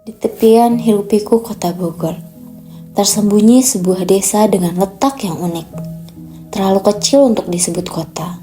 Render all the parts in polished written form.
Di tepian hiruk-pikuk kota Bogor, tersembunyi sebuah desa dengan letak yang unik. Terlalu kecil untuk disebut kota,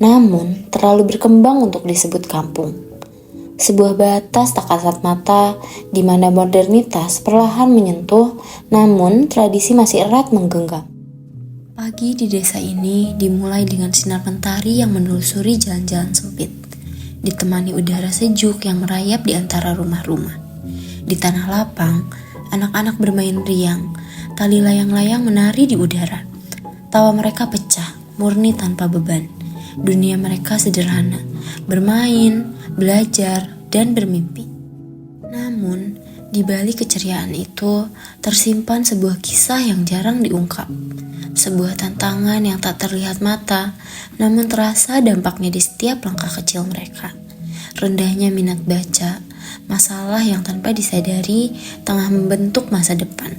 namun terlalu berkembang untuk disebut kampung. Sebuah batas tak kasat mata di mana modernitas perlahan menyentuh, namun tradisi masih erat menggenggam. Pagi di desa ini dimulai dengan sinar mentari yang menelusuri jalan-jalan sempit, ditemani udara sejuk yang merayap di antara rumah-rumah. Di tanah lapang, anak-anak bermain riang, tali layang-layang menari di udara. Tawa mereka pecah, murni tanpa beban. Dunia mereka sederhana, bermain, belajar, dan bermimpi. Namun, di balik keceriaan itu, tersimpan sebuah kisah yang jarang diungkap. Sebuah tantangan yang tak terlihat mata, namun terasa dampaknya di setiap langkah kecil mereka. Rendahnya minat baca, masalah yang tanpa disadari tengah membentuk masa depan.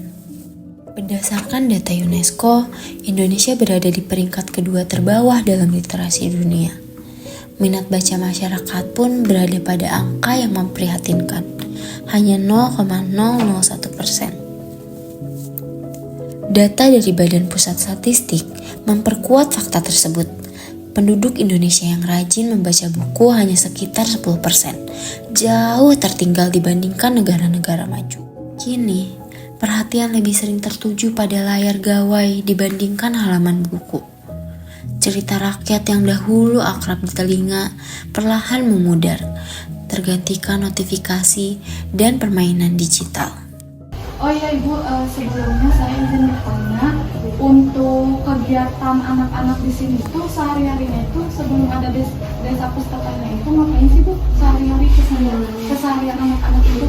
Berdasarkan data UNESCO, Indonesia berada di peringkat kedua terbawah dalam literasi dunia. Minat baca masyarakat pun berada pada angka yang memprihatinkan, hanya 0,001%. Data dari Badan Pusat Statistik memperkuat fakta tersebut. Penduduk Indonesia yang rajin membaca buku hanya sekitar 10%, jauh tertinggal dibandingkan negara-negara maju. Kini, perhatian lebih sering tertuju pada layar gawai dibandingkan halaman buku. Cerita rakyat yang dahulu akrab di telinga perlahan memudar, tergantikan notifikasi dan permainan digital. Oh iya Ibu, sebelumnya saya izin bertanya, untuk kegiatan anak-anak di sini tuh sehari-harinya itu sebelum ada desa pustakanya itu ngapain sih Bu? Sehari-hari keseharian anak-anak itu?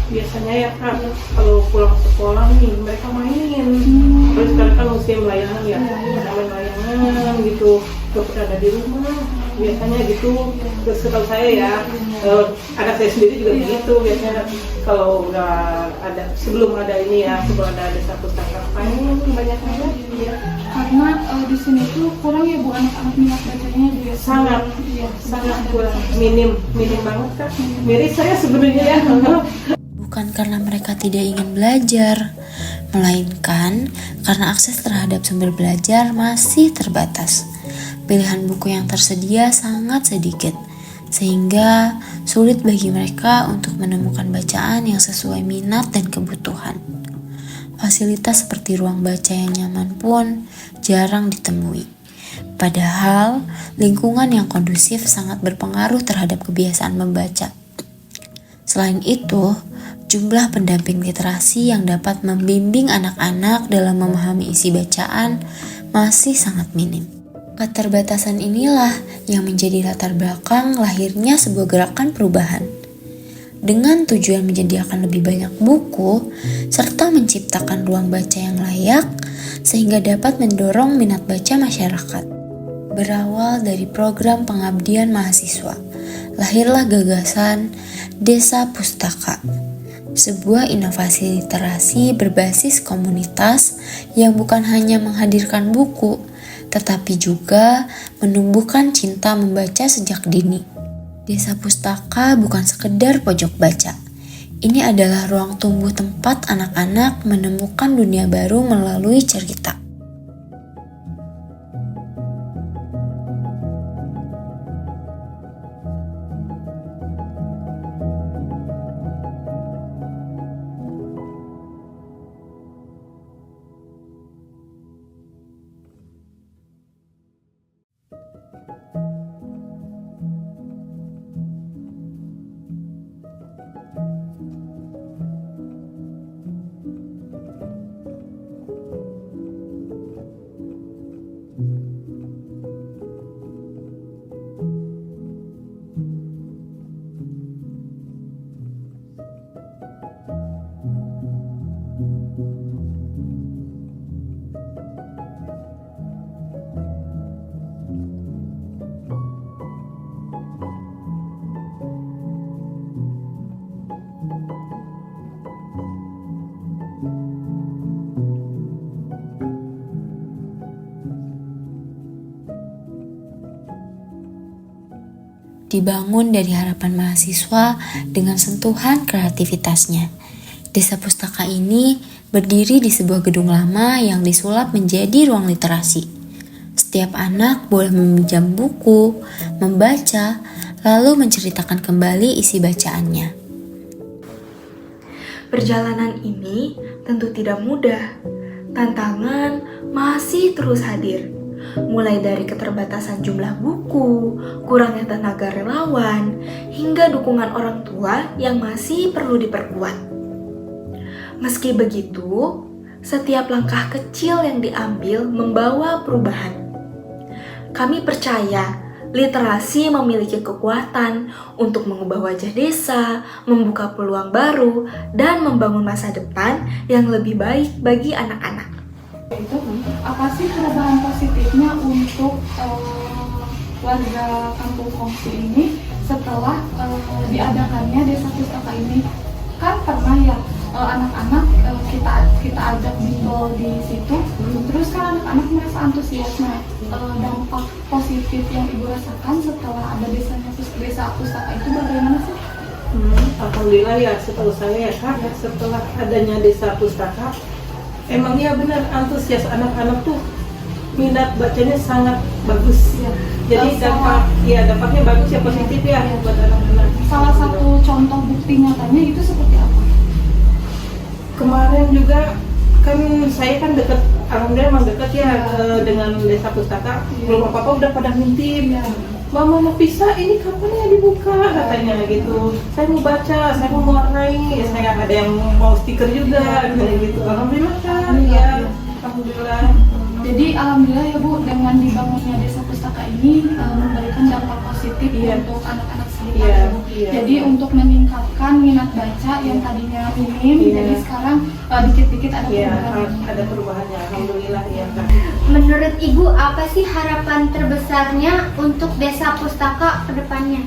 Biasanya ya Kak, kalau pulang sekolah nih mereka main. Terus sekarang kan musim layangan ya, main layangan gitu. Terus ada di rumah, biasanya gitu. Terus kalau saya ya, anak saya sendiri juga begitu. Biasanya kalau udah ada, sebelum ada ini ya, sebelum ada desa pustaka main banyak-banyak. Ya. Karena di sini tuh kurang ya Bu anak-anak minat bacanya dia. Sangat kurang, minim banget Kak. Miris saya sebenarnya ya. Bukan karena mereka tidak ingin belajar, melainkan karena akses terhadap sumber belajar masih terbatas. Pilihan buku yang tersedia sangat sedikit, sehingga sulit bagi mereka untuk menemukan bacaan yang sesuai minat dan kebutuhan. Fasilitas seperti ruang baca yang nyaman pun jarang ditemui. Padahal, lingkungan yang kondusif sangat berpengaruh terhadap kebiasaan membaca. Selain itu, jumlah pendamping literasi yang dapat membimbing anak-anak dalam memahami isi bacaan masih sangat minim. Keterbatasan inilah yang menjadi latar belakang lahirnya sebuah gerakan perubahan. Dengan tujuan menyediakan lebih banyak buku, serta menciptakan ruang baca yang layak, sehingga dapat mendorong minat baca masyarakat. Berawal dari program pengabdian mahasiswa, lahirlah gagasan Desa Pustaka, sebuah inovasi literasi berbasis komunitas yang bukan hanya menghadirkan buku, tetapi juga menumbuhkan cinta membaca sejak dini. Desa Pustaka bukan sekedar pojok baca. Ini adalah ruang tumbuh tempat anak-anak menemukan dunia baru melalui cerita. dibangun dari harapan mahasiswa dengan sentuhan kreativitasnya. Desa Pustaka ini berdiri di sebuah gedung lama yang disulap menjadi ruang literasi. Setiap anak boleh meminjam buku, membaca, lalu menceritakan kembali isi bacaannya. Perjalanan ini tentu tidak mudah. Tantangan masih terus hadir. Mulai dari keterbatasan jumlah buku, kurangnya tenaga relawan, hingga dukungan orang tua yang masih perlu diperkuat. Meski begitu, setiap langkah kecil yang diambil membawa perubahan. Kami percaya literasi memiliki kekuatan untuk mengubah wajah desa, membuka peluang baru, dan membangun masa depan yang lebih baik bagi anak-anak. Itu apa sih perubahan positifnya untuk warga kampung Kongsi ini setelah diadakannya Desa Pustaka ini? Kan pernah ya anak-anak kita ajak bimbel di situ, terus kan anak-anak merasa antusias. Nah, dampak positif yang ibu rasakan setelah ada Desa Pustaka itu bagaimana sih? Alhamdulillah ya, setahu saya ya Kak, setelah adanya Desa Pustaka, emang ya benar antusias anak-anak tuh minat bacanya sangat bagus ya. Jadi dampaknya bagus ya, positif ya buat anak-anak. Salah satu contoh bukti nyatanya itu seperti apa? Kemarin juga kan saya kan deket, alhamdulillah emang deket ya dengan Desa Pustaka. Belum apa-apa udah pada ngintip. Mama mau pisah, ini kapan ya dibuka katanya gitu. Saya mau baca, saya mau mewarnai, saya ada yang mau stiker juga kayak gitu. Alhamdulillah kan ya, alhamdulillah. Jadi alhamdulillah ya Bu, dengan dibangunnya Desa Pustaka ini memberikan dampak positif untuk anak-anak sekitar ya Bu. Jadi untuk meningkatkan minat baca yang tadinya minim, jadi sekarang dikit-dikit ada perubahan. Ada perubahannya, alhamdulillah ya Kak. Menurut Ibu, apa sih harapan terbesarnya untuk Desa Pustaka ke depannya?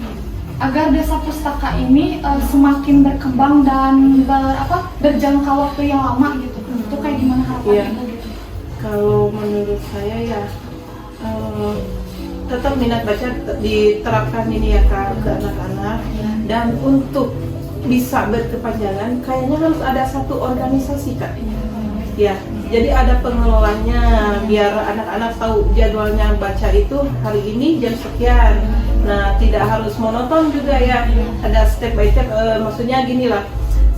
Agar Desa Pustaka ini semakin berkembang dan berjangka waktu yang lama gitu. Itu kayak gimana harapan Ibu gitu? Kalau menurut saya ya tetap minat baca diterapkan ini ya Kak ke anak-anak, dan untuk bisa berkepanjangan kayaknya harus ada satu organisasi Kak. Ya, jadi ada pengelolanya biar anak-anak tahu jadwalnya baca itu hari ini jam sekian. Nah, tidak harus monoton juga ya. Ada step by step, maksudnya gini lah.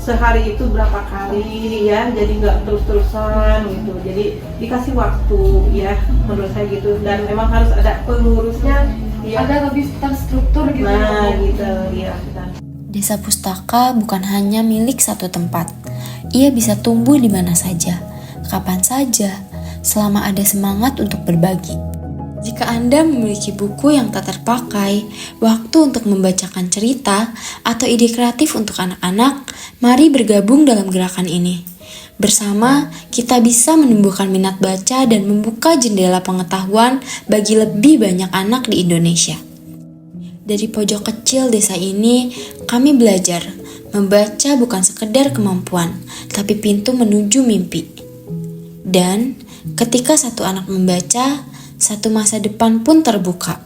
Sehari itu berapa kali ya, jadi nggak terus-terusan gitu. Jadi dikasih waktu ya, menurut saya gitu. Dan memang harus ada pengurusnya ya. Agar lebih terstruktur gitu. Nah, gitu ya. Desa Pustaka bukan hanya milik satu tempat. Ia bisa tumbuh di mana saja, kapan saja, selama ada semangat untuk berbagi. Jika Anda memiliki buku yang tak terpakai, waktu untuk membacakan cerita, atau ide kreatif untuk anak-anak, mari bergabung dalam gerakan ini. Bersama, kita bisa menumbuhkan minat baca dan membuka jendela pengetahuan bagi lebih banyak anak di Indonesia. Dari pojok kecil desa ini, kami belajar membaca bukan sekedar kemampuan, tapi pintu menuju mimpi. Dan ketika satu anak membaca, satu masa depan pun terbuka.